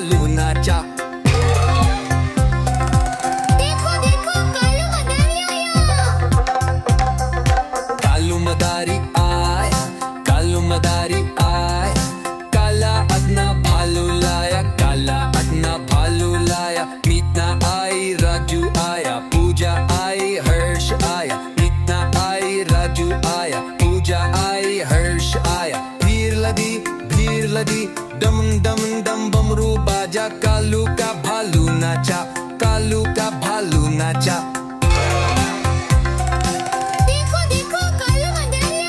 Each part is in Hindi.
भालू नाचा। देखो देखो कालू मदारी आया। कालू मदारी आया, काला अपना भालू लाया, काला अपना भालू लाया। मीतना आई, राजू आया, पूजा आई, हर्ष आया। मीतना आई, राजू आया, पूजा आई, हर्ष आया। भीड़ लदी डम डम डम बमरू बाजा, कालू का भालू नाचा, कालू का भालू नाचा। देखो देखो कालू मदारी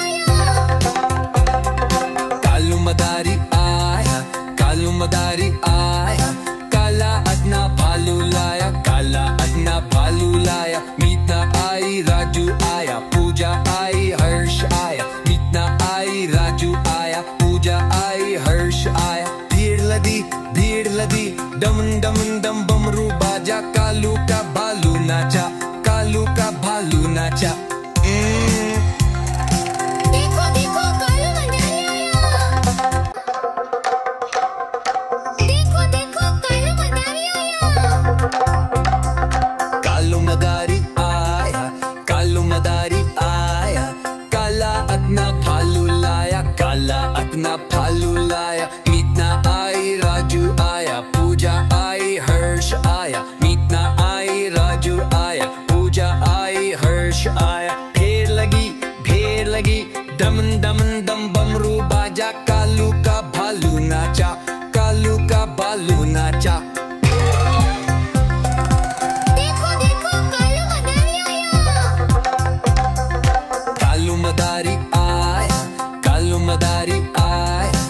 आया, कालू मदारी आया, काला अपना भालू लाया, काला अपना भालू लाया। मीतना आई, राजू आया, पूजा आई, हर्ष आया। मीतना आई, राजू आया, पूजा आई, हर्ष आया। भीड़ लदी डम डम डम बमरू बाजा, कालू का भालू नाचा, कालू का भालू नाचा। देखो देखो कालू मदारी आया, कालू मदारी आया, काला अपना भालू लाया, काला अपना भालू लाया। मीतना आई, राजू आया, पूजा आई, हर्ष आया। मीतना आई, राजू आया, पूजा आई, हर्ष आया। भीड़ लगी डम डम डम बमरू बाजा, कालू का भालू नाचा, कालू का भालू नाचा। कालू मदारी आया, कालू मदारी आया,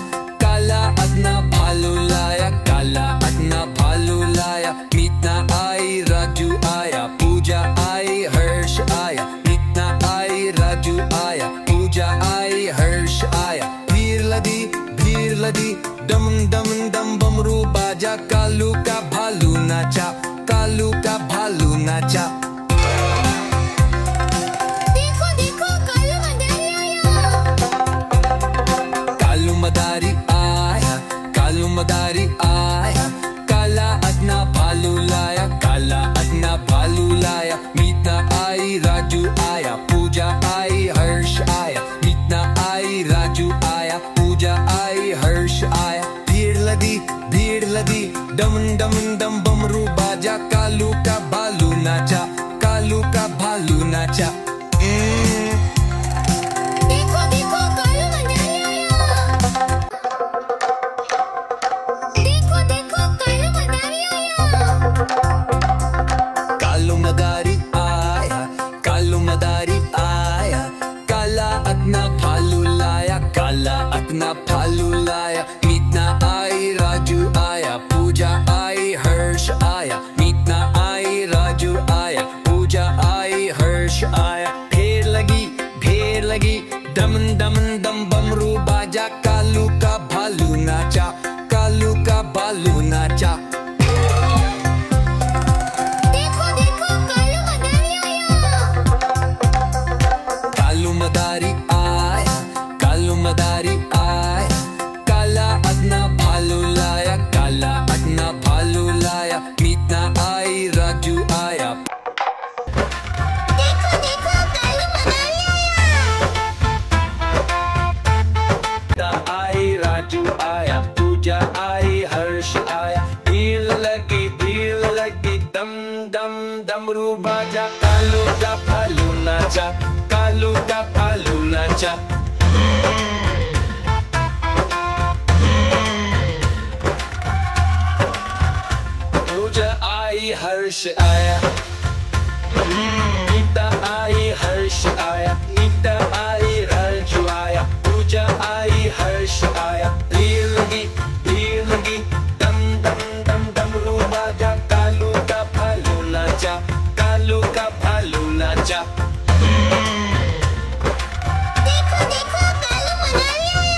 काला अपना भालू लाया, काला अपना भालू लाया। मीतना आई, राजू आया, पूजा आई, हर्ष आया। मीतना आई, राजू आया, पूजा आई, हर्ष आया। भीड़ लदी डम डम डम बमरू बाजा, कालू का भालू नाचा, कालू का भालू नाचा। कालू मदारी आया, कालू मदारी आया, काला अपना भालू लाया, काला अपना भालू लाया। मीतना आई, राजू आया, पूजा आई, हर्ष आया। मीतना आई, राजू आया, पूजा आई, हर्ष आया। भीड़ लदी डम डम डम बमरू बाजा, कालू का भालू नाचा, कालू का भालू नाचा। कालू मदारी आया, कालू मदारी आया, काला अपना भालू लाया, काला अपना भालू लाया। मीतना आई, राजू आया, पूजा आई, हर्ष आया। मीतना आई, राजू आया, पूजा आई, हर्ष आया। भीड़ लगी डम डम डम बमरू बाजा, कालू का भालू नाचा, कालू का भालू नाचा। कालू मदारी आया, कालू मदारी आया, काला अपना भालू लाया, काला अपना भालू लाया। मीतना आई, राजू आया। आई, राजू आया, पूजा आई, हर्ष आया। भीड़ लगी दम दम डमरू बाजा, कालू का भालू नाचा, कालू का भालू नाचा। पूजा आई, हर्ष आया। मीता आई, हर्ष आया। मीता आई, राजू आया, पूजा आई, हर्ष आया। भीड़ लगी दम दम डम डमरू बाजा, कालू का भालू नाचा, कालू का भालू नाचा।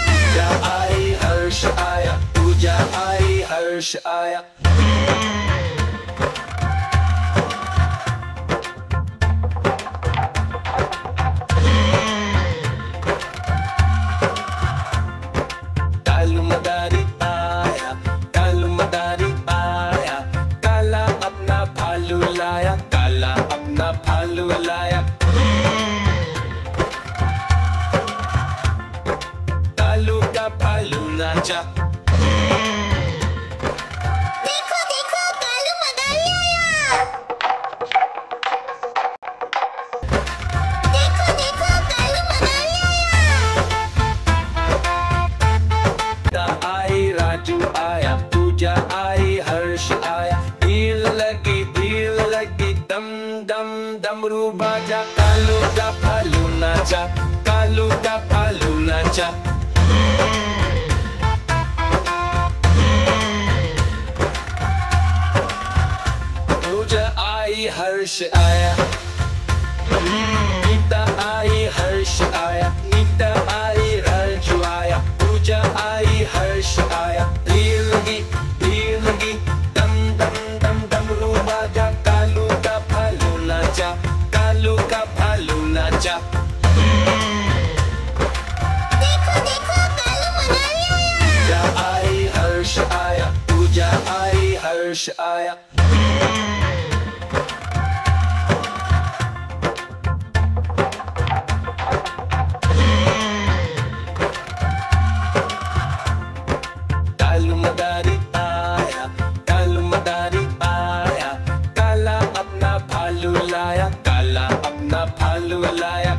पूजा आई, हर्ष आया, पूजा आई, हर्ष आया। कालू मदारी आया, कालू मदारी नाचा, कालू का भालू नाचा। पूजा आई हर्ष आया, गीता आई हर्ष आया, गीता आई राजू आया। पूजा आई हर्ष आया, भीड़ लगी दम दम दम डमरू बाजा। कालू का भालू नाचा, कालू का भालू नाचा। देखो देखो कालू मनाली आया। पूजा आई हर्ष आया, पूजा आई हर्ष आया। कालू मदारी आया, कालू मदारी आया। काला अपना भालू लाया, काला अपना भालू लाया।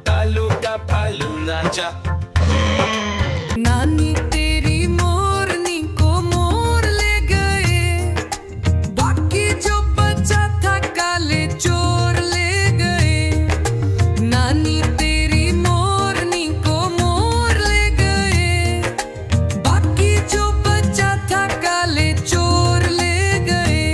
कालू का भालू नाचा। नानी तेरी मोरनी को मोर ले गए, बाकी जो बचा था काले चोर ले गए। नानी तेरी मोरनी को मोर ले गए, बाकी जो बचा था काले चोर ले गए।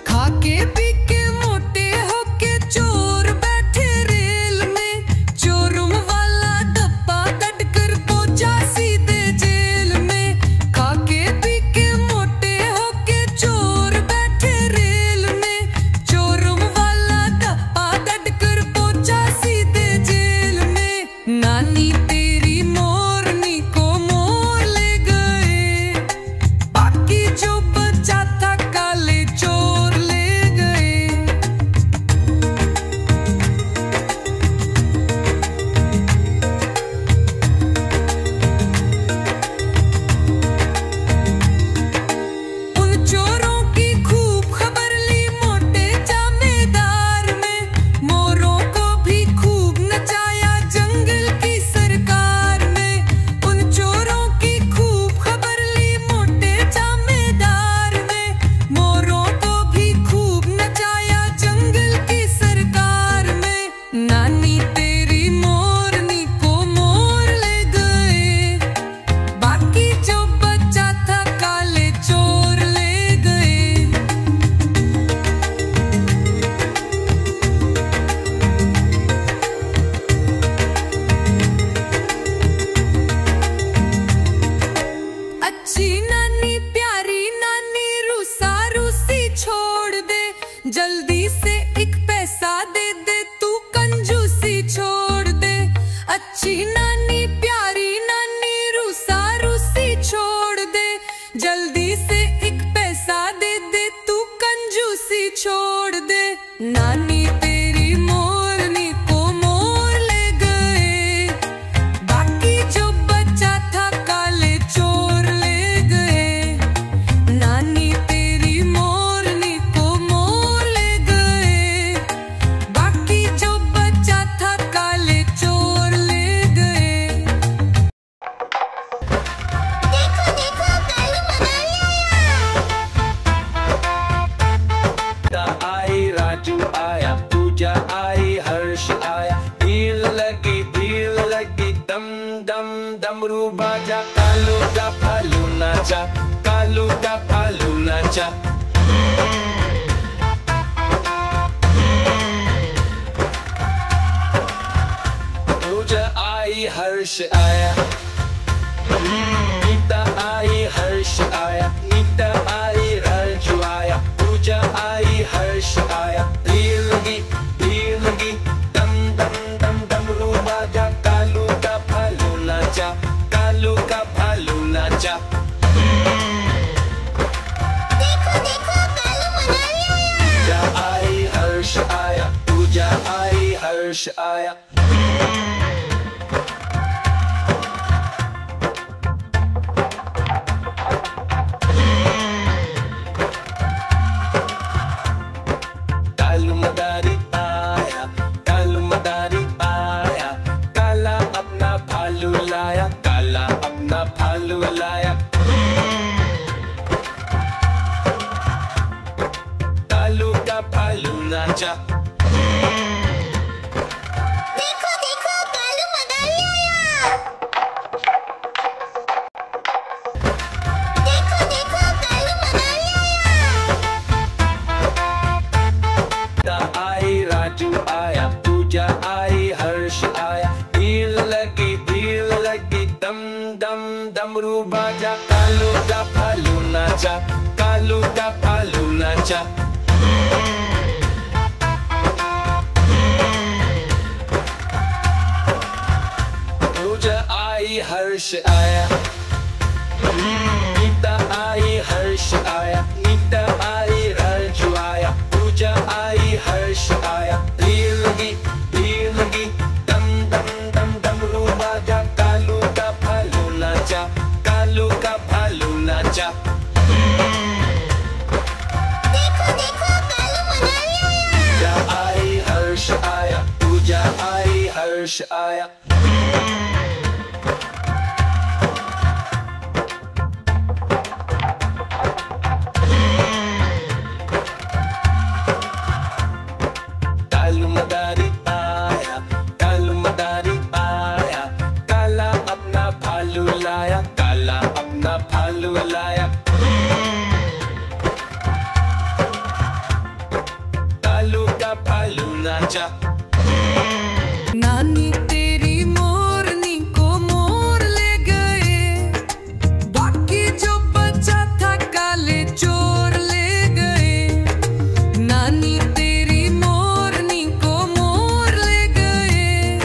खाके पी के मोटे होके चोर बैठे रेल में, चोरुम वाला डब्बा कट कर पहुंचा सीधे जेल में। खाके पी के मोटे होके चोर बैठे रेल में, चोरुम वाला डब्बा कट कर पहुंचा सीधे जेल में। नानी तेरी मोरनी को मोर ले गए, बाकी जो बचा था काले चोर ले गए। उन चोरों की खूब खबर ली मोटे जमींदार में, मोरों को भी खूब नचाया जंगल की सरकार में। उन चोरों की खूब खबर ली मोटे जमींदार में, मोरों को भी खूब नचाया जंगल की सरकार में। नानी तेरी मोरनी को मोर ले गए, बाकी जो बचा था काले चोर ले गए। अच्छी नानी प्यारी नानी रूसा रूसी छोड़ दे, जल्दी से एक पैसा दे दे तू कंजूसी छोड़ दे। अच्छी नानी प्यारी नानी रूसा रूसी छोड़ दे, जल्दी से एक पैसा दे दे तू कंजूसी छोड़ दे। नानी तेरी मोरनी को मोर ले गए, बाकी जो बचा था काले चोर ले गए। नानी तेरी मोरनी को मोर ले गए, बाकी जो बचा था काले चोर ले गए। देखो देखो कालू मनाली आया। गीता आई राजू आया, पूजा आई हर्ष आया। भीड़ लगी दम दम डमरू बाजा। कालू का भालू नाचा, कालू का भालू नाचा। पूजा आई हर्ष आया, गीता आई हर्ष आया, गीता आई राजू आया। पूजा आई हर्ष आया, भीड़ लगी दम दम दम डमरू बाजा। कालू का भालू नाचा, कालू का भालू नाचा। देखो देखो कालू मनाली आया। पूजा आई हर्ष आया, पूजा आई हर्ष आया। कालू मदारी आया, कालू मदारी आया। नाचा। देखो देखो कालू मदारी आया। देखो देखो कालू मदारी आया। आई राजू आया, पूजा आई, हर्ष आया, भीड़ लगी दम दम डमरू बाजा, कालू का भालू नाचा, कालू का भालू नाचा। पूजा आई, हर्ष आया, गीता आई, हर्ष आया, गीता आई, राजू आया, पूजा आई, हर्ष आया, भीड़ लगी दम दम दम डमरू बाजा, कालू का भालू नाचा, कालू का भालू नाचा। देखो देखो कालू मदारी आया। पूजा आई, हर्ष आया, पूजा आई, हर्ष आया। कालू मदारी आया, कालू मदारी आया, काला अपना भालू लाया, काला अपना भालू लाया। कालू का भालू नाचा। नानी तेरी मोरनी को मोर ले गए, बाकी जो बचा था काले चोर ले गए। नानी तेरी मोरनी को मोर ले गए,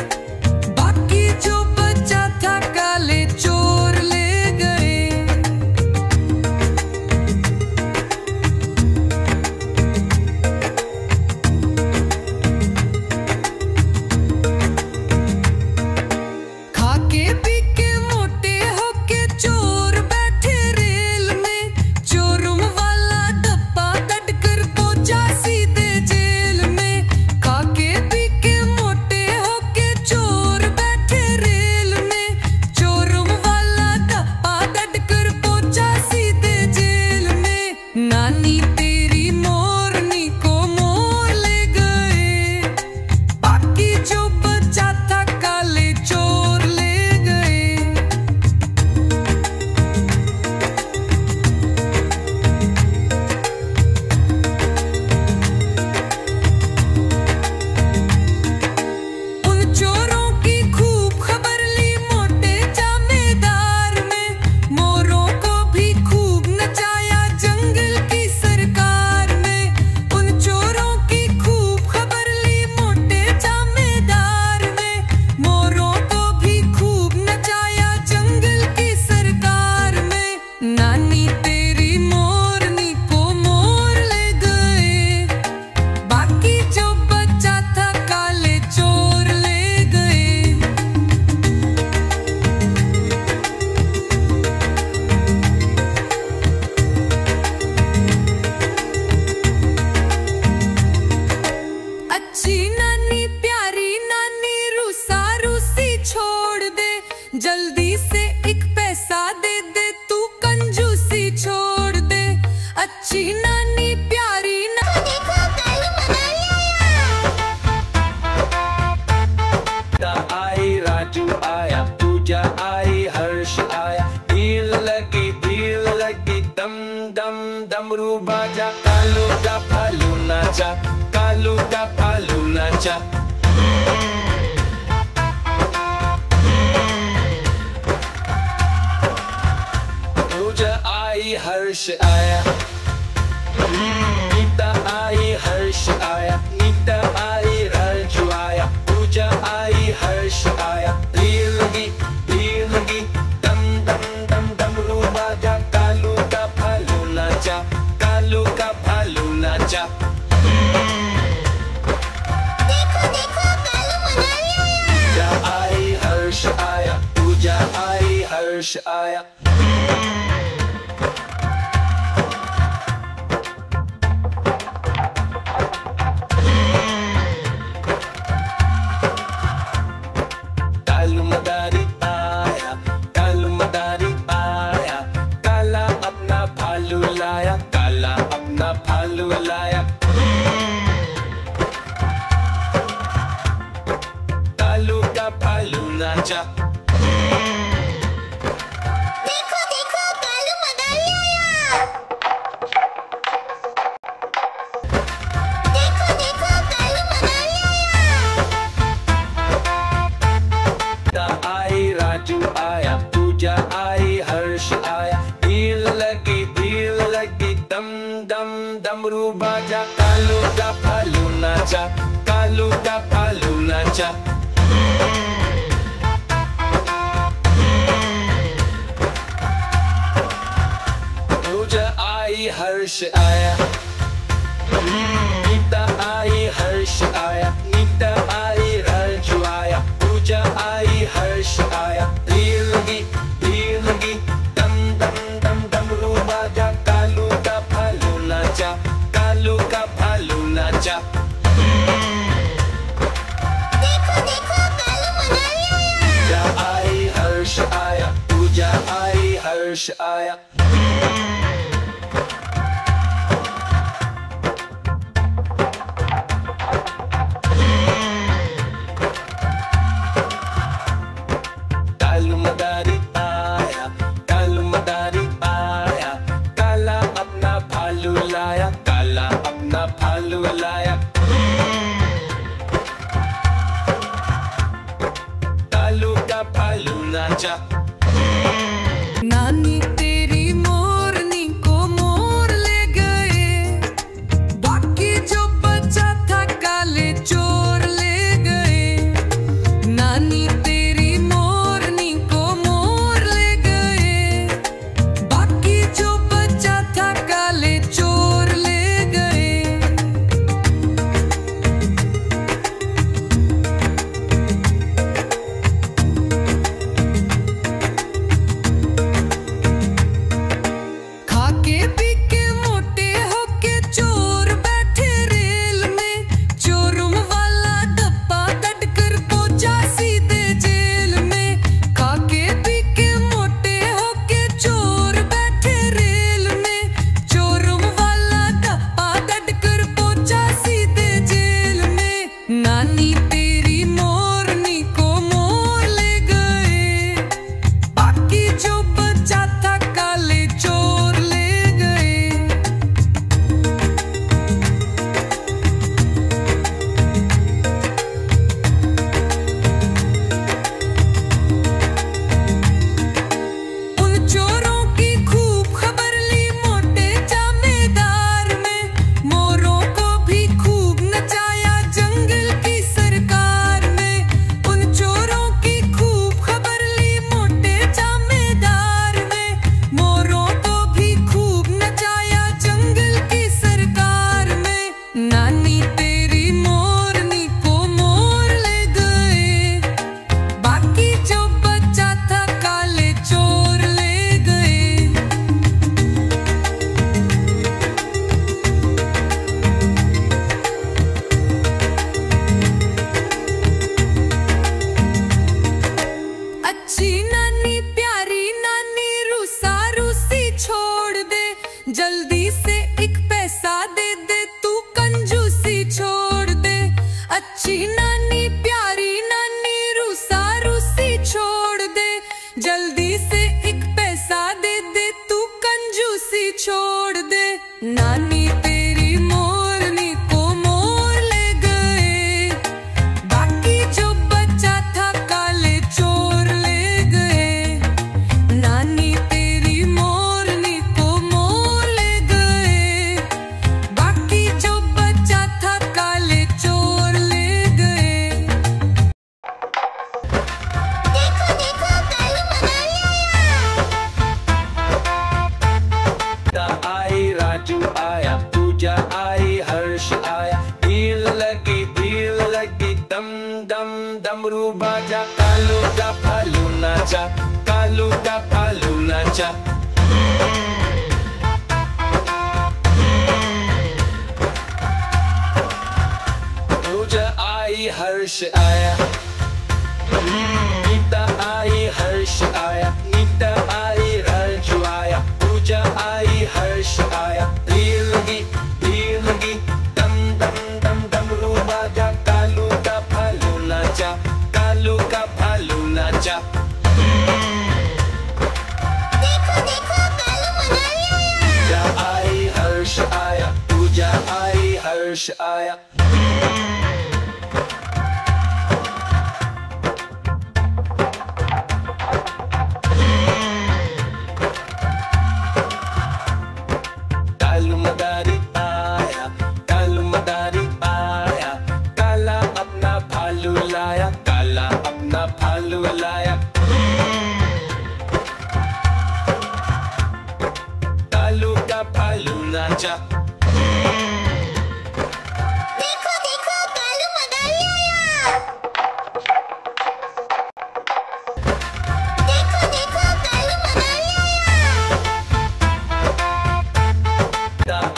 बाकी जो बचा था काले चोर ले गए। खाके पी के मोटे होके चोर बैठे रेल में, चोरुम वाला डब्बा कट कर पहुंचा सीधे जेल में। खाके पी के मोटे होके चोर बैठे रेल में, चोरुम वाला डब्बा कट कर पहुंचा सीधे जेल में। नानी तेरी मोरनी को मोर ले गए, बाकी जो बचा था काले चोर ले गए। उन चोरों की खूब खबर ली मोटे जमींदार में, मोरों को भी खूब नचाया जंगल की सरकार में। उन चोरों की खूब खबर ली मोटे जमींदार में, मोरों को भी खूब नचाया जंगल की सरकार में। नानी तेरी मोरनी को मोर ले गए, बाकी जो बचा था काले चोर ले गए। अच्छी नानी प्यारी नानी रूसा रूसी छोड़ दे, जल्दी से एक पैसा दे दे तू कंजूसी छोड़ दे। अच्छी नानी प्यारी देखो कालू मदारी आया। आई राजू आया, पूजा आई, हर्ष आया, भीड़ लगी दम दम डमरू बाजा, कालू का भालू नाचा, कालू का भालू नाचा। पूजा आई, हर्ष आया, गीता आई, हर्ष आया, गीता आई, राजू आया, पूजा आई, हर्ष आया, भीड़ लगी दम दम दम डमरू बाजा, कालू का भालू नाचा, कालू का भालू नाचा। देखो देखो कालू मदारी आया। पूजा आई, हर्ष आया, पूजा आई, हर्ष आया। कालू मदारी आया, कालू मदारी आया, काला अपना भालू लाया, काला अपना भालू लाया। नाचा। देखो देखो कालू मदारी आया। देखो देखो कालू मदारी आया। आई राजू आया, पूजा आई, हर्ष आया, भीड़ लगी दम दम डमरू बाजा। कालू का भालू नाचा, कालू का भालू नाचा। पूजा आई, हर्ष आया, नीता आई, हर्ष आया, नीता आई, राजू आया, पूजा आई, हर्ष आया, भीड़ लगी दम दम दम डमरू बाजा। कालू का भालू नाचा, कालू का भालू नाचा। देखो देखो कालू मदारी आया। पूजा आई, हर्ष आया, पूजा आई, हर्ष आया। कालू मदारी आया, कालू मदारी आया, काला अपना भालू लाया, काला अपना भालू लाया। कालू का भालू नाचा। नानी तेरी मोरनी को मोर ले गए, बाकी जो बचा था काले चोर ले गए। नानी तेरी मोरनी को मोर ले गए, बाकी जो बचा था काले चोर ले गए। खाके पी के मोटे होके चोर बैठे रेल में, चोरुम वाला डब्बा दटकर पहुंचा सीधे जेल में। खाके पी के मोटे होके चोर बैठे रेल में, चोरुम वाला डब्बा दटकर पहुंचा सीधे जेल में। नानी तेरी मोरनी को मोर ले गए, बाकी जो बचा था काले चोर ले गए। उन चोरों की खूब खबर ली मोटे जमींदार में, मोरों को भी खूब नचाया जंगल की सरकार में। उन चोरों की खूब खबर ली मोटे जमींदार में, मोरों को भी खूब नचाया जंगल की सरकार में। नानी तेरी मोरनी को मोर ले गए, बाकी जो बचा था काले चोर ले गए। अच्छी नानी प्यारी नानी रूसा रूसी छोड़ दे, जल्दी से एक पैसा दे दे तू कंजूसी छोड़ दे। अच्छी नानी प्यारी नानी रूसा रूसी छोड़ दे, जल्दी से एक पैसा दे दे तू कंजूसी छोड़ दे। नानी तेरी मोरनी को मोर ले गए, बाकी जो बचा था काले चोर ले गए। नानी तेरी मोरनी को मोर ले गए, बाकी जो बचा था काले चोर ले गए। देखो देखो कालू मदारी आया। आई, राजू आया, पूजा आई, हर्ष आया, भीड़ लगी दम दम डमरू बाजा। कालू का भालू नाचा, कालू का भालू नाचा। पूजा आई, हर्ष आया, नीता आई, हर्ष आया, नीता आई, राजू आया, पूजा आई, हर्ष आया, भीड़ लगी दम दम दम डमरू बाजा। कालू का भालू नाचा, कालू का भालू नाचा। हर्ष आया। कालू मदारी आया, कालू मदारी आया, काला अपना भालू लाया, काला अपना भालू लाया। कालू का भालू नाचा। देखो देखो कालू मदारी आया। देखो देखो कालू मदारी आया।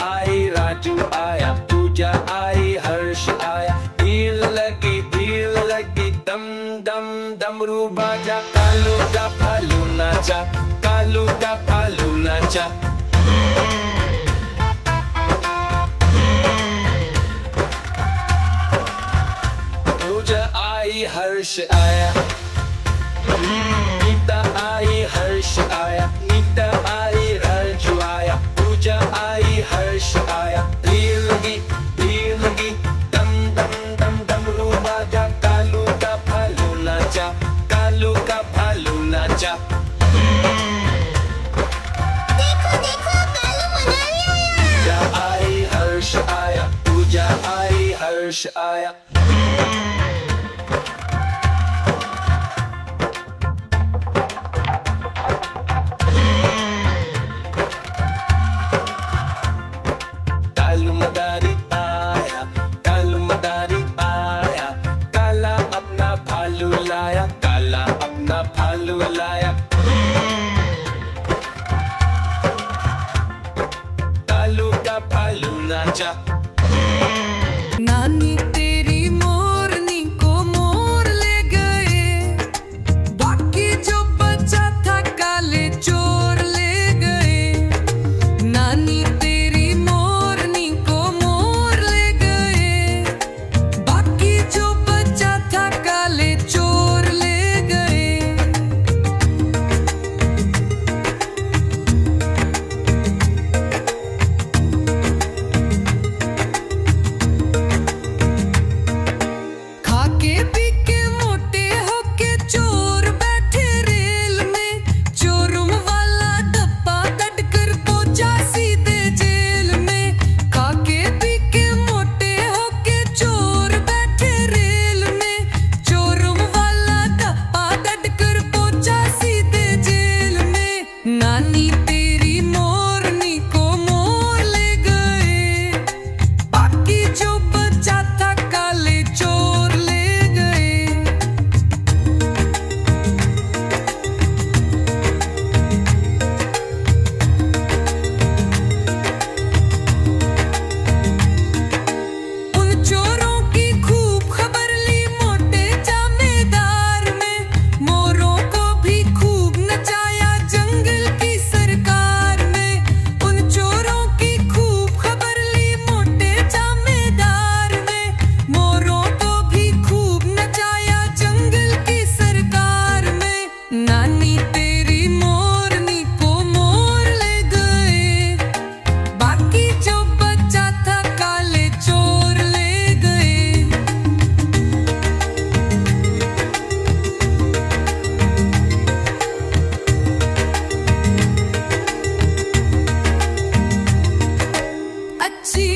आई राजू आया, पूजा आई हर्ष आया, धीर लगी दम दम डमरू बाजा। कालू का भालू नाचा, कालू का भालू नाचा। पूजा आई हर्ष आया, नीता आई हर्ष आया, नीता आई राजू आया, पूजा आई हर्ष आया, धीर लगी दम दम दम डमरू बाजा। कालू का भालू नाचा, कालू का भालू नाचा। देखो देखो कालू मदारी आया। पूजा आई हर्ष आया, पूजा आई हर्ष आया। कालू मदारी आया, कालू मदारी आया, काला अपना भालू लाया, काला अपना भालू लाया। कालू का भालू नाचा। नानी तेरी मोरनी को मोर ले गए, बाकी जो बचा था काले चोर ले गए। नानी तेरी मोरनी को मोर ले गए, बाकी जो बचा था काले चोर ले गए। खाके पी के मोटे होके चोर बैठे रेल में, चोरुम वाला डब्बा कट कर पहुंचा सीधे जेल में। खाके पी के मोटे होके चोर बैठे रेल में, चोरुम वाला डब्बा कट कर पहुंचा सीधे जेल में। नानी तेरी मोरनी को मोर ले गए, बाकी जो बचा था काले चोर ले गए। उन चोरों की खूब खबर ली मोटे जमींदार में, मोरों को भी खूब नचाया जंगल की सरकार में। उन चोरों की खूब खबर ली मोटे जमींदार में, मोरों को भी खूब नचाया जंगल की सरकार में। नानी तेरी मोरनी को मोर ले गए, बाकी जो बचा था काले चोर ले गए। अच्छी